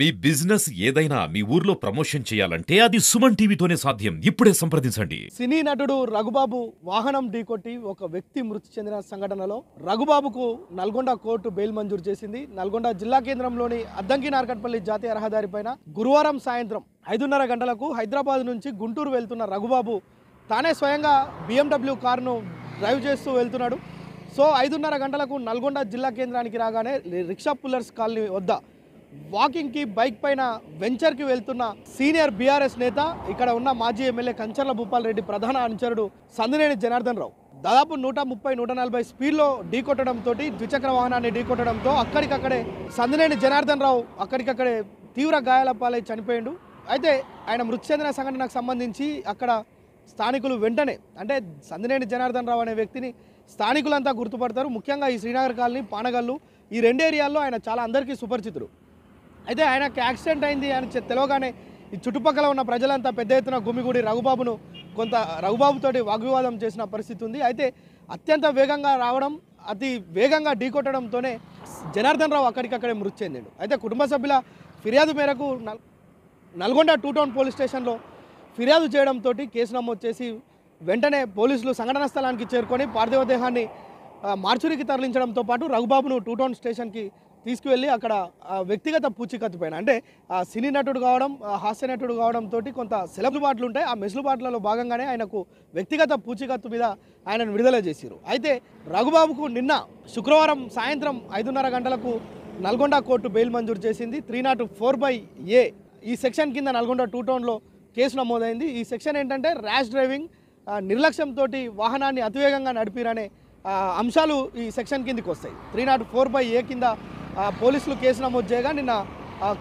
మీ business ఏదైనా మీ ఊర్లో promotion చేయాలంటే అది సుమన్ టీవీతోనే సాధ్యం. ఇప్పుడే సంప్రదించండి. సినీ నటుడు రఘుబాబు వాహనం ఢీకొట్టి ఒక వ్యక్తి మృతి చెందిన సంఘటనలో రఘుబాబుకు నల్గొండ కోర్టు బెయిల్ మంజూరు చేసింది. నల్గొండ జిల్లా కేంద్రంలోని అద్దంకి నార్కట్పల్లి జాతీయ రహదారిపైన గురువారం సాయంత్రం 5:30 గంటలకు హైదరాబాద్ నుంచి గుంటూరు వెళ్తున్న రఘుబాబు తానే స్వయంగా BMW కారును డ్రైవ్ చేస్తూ వెళ్తున్నాడు. సో 5:30 గంటలకు నల్గొండ జిల్లా కేంద్రానికి రాగానే రిక్షా పుల్లర్స్ కాలనీ వద్ద వాకింగ్కి బైక్ పైన వెంచర్కి వెళ్తున్న సీనియర్ బీఆర్ఎస్ నేత, ఇక్కడ ఉన్న మాజీ ఎమ్మెల్యే కంచర్ల భూపాల్ రెడ్డి ప్రధాన అనుచరుడు సందినేని జనార్దన్ రావు దాదాపు 130-140 స్పీడ్లో ఢీకొట్టడంతో, ద్విచక్ర వాహనాన్ని ఢీకొట్టడంతో అక్కడికక్కడే సందినేని జనార్దన్ రావు అక్కడికక్కడే తీవ్ర గాయాల పాలై చనిపోయిండు. అయితే ఆయన మృతి చెందిన సంఘటనకు సంబంధించి అక్కడ స్థానికులు వెంటనే, అంటే సందినేని జనార్దన్ రావు అనే వ్యక్తిని స్థానికులంతా గుర్తుపడతారు. ముఖ్యంగా ఈ శ్రీనగర్ కాలనీ, పానగల్లు ఈ రెండు ఏరియాల్లో ఆయన చాలా అందరికీ సుపరిచితుడు. అయితే ఆయనకి యాక్సిడెంట్ అయింది అని తెలవగానే ఈ చుట్టుపక్కల ఉన్న ప్రజలంతా పెద్ద ఎత్తున గుమిగూడి రఘుబాబుతోటి వాగ్వివాదం చేసిన పరిస్థితి ఉంది. అయితే అత్యంత వేగంగా రావడం, అతి వేగంగా ఢీకొట్టడంతోనే జనార్దన్ రావు అక్కడికక్కడే మృతి చెందాడు. అయితే కుటుంబ సభ్యుల ఫిర్యాదు మేరకు నల్గొండ 2 టౌన్ పోలీస్ స్టేషన్లో ఫిర్యాదు చేయడంతో కేసు నమోదు చేసి వెంటనే పోలీసులు సంఘటనా స్థలానికి చేరుకొని పార్థివ దేహాన్ని మార్చురికి తరలించడంతో పాటు రఘుబాబును 2 టౌన్ స్టేషన్కి తీసుకువెళ్ళి అక్కడ వ్యక్తిగత పూచీకత్తు పైన, అంటే సినీ నటుడు కావడం, హాస్య నటుడు కావడంతో కొంత సెలవుబాట్లు ఉంటాయి. ఆ మెసులుబాట్లలో భాగంగానే ఆయనకు వ్యక్తిగత పూచీకత్తు మీద ఆయనను విడుదల చేశారు. అయితే రఘుబాబుకు నిన్న శుక్రవారం సాయంత్రం 5:30 గంటలకు నల్గొండ కోర్టు బెయిల్ మంజూరు చేసింది. 304/A ఈ సెక్షన్ కింద నల్గొండ 2 టౌన్లో కేసు నమోదైంది. ఈ సెక్షన్ ఏంటంటే ర్యాష్ డ్రైవింగ్, నిర్లక్ష్యంతో వాహనాన్ని అతివేగంగా నడిపిరనే అంశాలు ఈ సెక్షన్ కిందకి వస్తాయి. 304/A కింద పోలీసులు కేసు నమోదు చేయగా నిన్న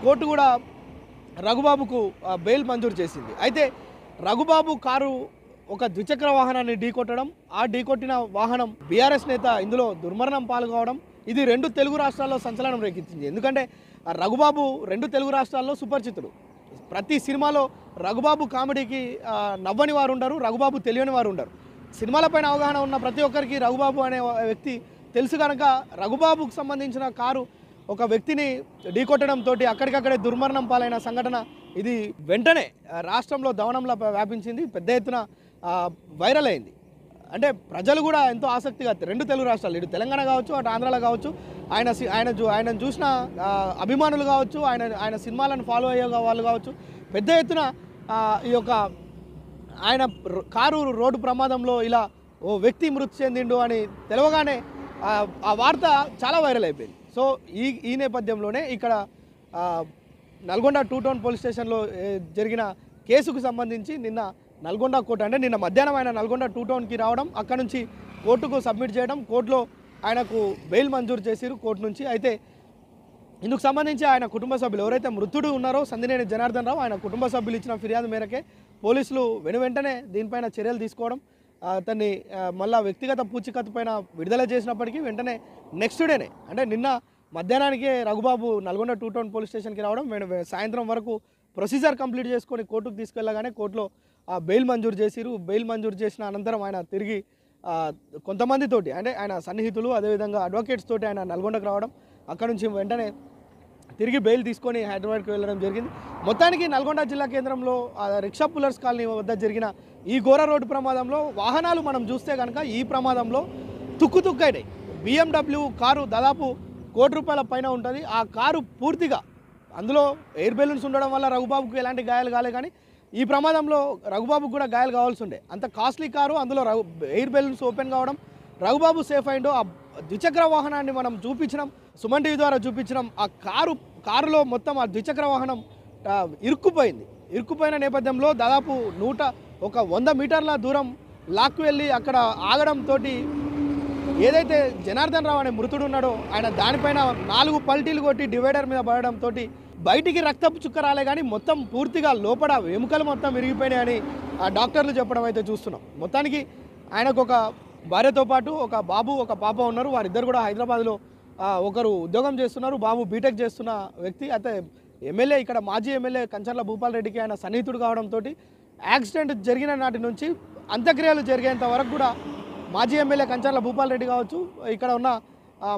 కోర్టు కూడా రఘుబాబుకు బెయిల్ మంజూరు చేసింది. అయితే రఘుబాబు కారు ఒక ద్విచక్ర వాహనాన్ని ఢీకొట్టడం, ఆ ఢీకొట్టిన వాహనం బీఆర్ఎస్ నేత ఇందులో దుర్మరణం పాల్గొవడం, ఇది 2 తెలుగు రాష్ట్రాల్లో సంచలనం రేకెత్తింది. ఎందుకంటే రఘుబాబు 2 తెలుగు రాష్ట్రాల్లో సుపరిచితుడు. ప్రతి సినిమాలో రఘుబాబు కామెడీకి నవ్వని వారు ఉండరు, రఘుబాబు తెలియని వారు ఉండరు. సినిమాలపైన అవగాహన ఉన్న ప్రతి ఒక్కరికి రఘుబాబు అనే వ్యక్తి తెలుసు కనుక రఘుబాబుకు సంబంధించిన కారు ఒక వ్యక్తిని ఢీకొట్టడంతో అక్కడికక్కడే దుర్మరణం పాలైన సంఘటన ఇది వెంటనే రాష్ట్రంలో దవనంలో వ్యాపించింది, పెద్ద ఎత్తున వైరల్ అయింది. అంటే ప్రజలు కూడా ఎంతో ఆసక్తిగా 2 తెలుగు రాష్ట్రాలు, ఇటు తెలంగాణ కావచ్చు, అటు ఆంధ్రాలో కావచ్చు, ఆయనను చూసిన అభిమానులు కావచ్చు, ఆయన సినిమాలను ఫాలో అయ్యే వాళ్ళు కావచ్చు, పెద్ద ఎత్తున ఈ యొక్క ఆయన కారు రోడ్డు ప్రమాదంలో ఇలా ఓ వ్యక్తి మృతి చెందిండు అని తెలవగానే ఆ వార్త చాలా వైరల్ అయిపోయింది. సో ఈ నేపథ్యంలోనే ఇక్కడ నల్గొండ 2 టౌన్ పోలీస్ స్టేషన్లో జరిగిన కేసుకు సంబంధించి నిన్న నల్గొండ కోర్టు, అంటే నిన్న మధ్యాహ్నం ఆయన నల్గొండ 2 టౌన్కి రావడం, అక్కడ నుంచి కోర్టుకు సబ్మిట్ చేయడం, కోర్టులో ఆయనకు బెయిల్ మంజూరు చేసిరు కోర్టు నుంచి. అయితే ఇందుకు సంబంధించి ఆయన కుటుంబ సభ్యులు ఎవరైతే మృతుడు ఉన్నారో సందినేని జనార్దన్ రావు, ఆయన కుటుంబ సభ్యులు ఇచ్చిన ఫిర్యాదు మేరకే పోలీసులు వెంటనే దీనిపైన చర్యలు తీసుకోవడం, అతన్ని మళ్ళా వ్యక్తిగత పూచీకత్తు పైన విడుదల చేసినప్పటికీ వెంటనే నెక్స్ట్ డేనే, అంటే నిన్న మధ్యాహ్నానికే రఘుబాబు నల్గొండ 2 టౌన్ పోలీస్ స్టేషన్కి రావడం, సాయంత్రం వరకు ప్రొసీజర్ కంప్లీట్ చేసుకొని కోర్టుకు తీసుకెళ్ళగానే కోర్టులో బెయిల్ మంజూరు చేసిరు. బెయిల్ మంజూరు చేసిన అనంతరం ఆయన తిరిగి కొంతమందితోటి, అంటే ఆయన సన్నిహితులు, అదేవిధంగా అడ్వకేట్స్ తోటి ఆయన నల్గొండకు రావడం, అక్కడ నుంచి వెంటనే తిరిగి బెయిల్ తీసుకొని హైదరాబాద్కి వెళ్ళడం జరిగింది. మొత్తానికి నల్గొండ జిల్లా కేంద్రంలో రిక్షా పుల్లర్స్ కాలనీ వద్ద జరిగిన ఈ ఘోర రోడ్డు ప్రమాదంలో వాహనాలు మనం చూస్తే కనుక ఈ ప్రమాదంలో తుక్కుతుక్కైనాయి. BMW కారు దాదాపు ₹1,00,00,000 పైన ఉంటుంది. ఆ కారు పూర్తిగా, అందులో ఎయిర్ బెలూన్స్ ఉండడం వల్ల రఘుబాబుకు ఎలాంటి గాయాలు కాలే, కానీ ఈ ప్రమాదంలో రఘుబాబుకు కూడా గాయాలు కావాల్సి ఉండే. అంత కాస్ట్లీ కారు, అందులో ఎయిర్ బెలూన్స్ ఓపెన్ కావడం, రఘుబాబు సేఫ్ అయిండో. ఆ ద్విచక్ర వాహనాన్ని మనం చూపించడం, సుమన్ టీవీ ద్వారా చూపించడం, ఆ కారులో మొత్తం ఆ ద్విచక్ర వాహనం ఇరుక్కుపోయిన నేపథ్యంలో దాదాపు 100 మీటర్ల దూరం లాక్కు వెళ్ళి అక్కడ ఆగడంతో ఏదైతే జనార్దన్ రావు అనే మృతుడు ఉన్నాడో ఆయన దానిపైన 4 పల్టీలు కొట్టి డివైడర్ మీద పడడంతో బయటికి రక్తపు చుక్క రాలే, కానీ మొత్తం పూర్తిగా లోపల ఎముకలు మొత్తం విరిగిపోయినాయని డాక్టర్లు చెప్పడం అయితే చూస్తున్నాం. మొత్తానికి ఆయనకు ఒక భార్యతో పాటు ఒక బాబు, ఒక పాప ఉన్నారు. వారిద్దరు కూడా హైదరాబాద్లో ఒకరు ఉద్యోగం చేస్తున్నారు, బాబు బీటెక్ చేస్తున్న వ్యక్తి. అయితే ఎమ్మెల్యే, ఇక్కడ మాజీ ఎమ్మెల్యే కంచర్ల భూపాల్ రెడ్డికి ఆయన సన్నిహితుడు కావడంతో యాక్సిడెంట్ జరిగిన నాటి నుంచి అంత్యక్రియలు జరిగేంత వరకు కూడా మాజీ ఎమ్మెల్యే కంచర్ల భూపాల్ రెడ్డి కావచ్చు, ఇక్కడ ఉన్న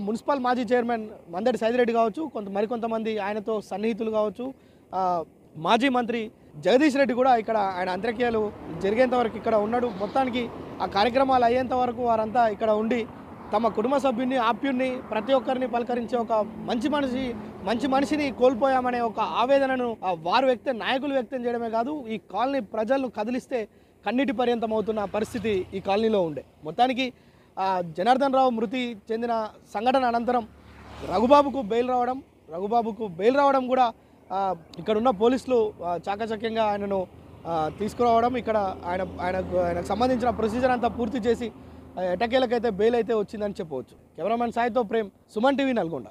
మున్సిపల్ మాజీ చైర్మన్ మందడి సైదిరెడ్డి కావచ్చు, మరికొంతమంది ఆయనతో సన్నిహితులు కావచ్చు, మాజీ మంత్రి జగదీష్ రెడ్డి కూడా ఇక్కడ ఆయన అంత్యక్రియలు జరిగేంత వరకు ఇక్కడ ఉన్నాడు. మొత్తానికి ఆ కార్యక్రమాలు అయ్యేంత వరకు వారంతా ఇక్కడ ఉండి తమ కుటుంబ సభ్యుని, ఆప్యుడిని, ప్రతి ఒక్కరిని పలకరించే ఒక మంచి మనిషిని కోల్పోయామనే ఒక ఆవేదనను వారు నాయకులు వ్యక్తం చేయడమే కాదు, ఈ కాలనీ ప్రజలను కదిలిస్తే కన్నీటి పర్యంతం అవుతున్న పరిస్థితి ఈ కాలనీలో ఉండే. మొత్తానికి జనార్దన్ రావు మృతి చెందిన సంఘటన అనంతరం రఘుబాబుకు బెయిల్ రావడం కూడా ఇక్కడ ఉన్న పోలీసులు చాకచక్యంగా ఆయనను తీసుకురావడం, ఇక్కడ ఆయనకు సంబంధించిన ప్రొసీజర్ అంతా పూర్తి చేసి ఎటకేలకైతే బెయిల్ అయితే వచ్చిందని చెప్పవచ్చు. కెమెరామెన్ సాయితో ప్రేమ్, సుమన్ టీవీ, నల్గొండ.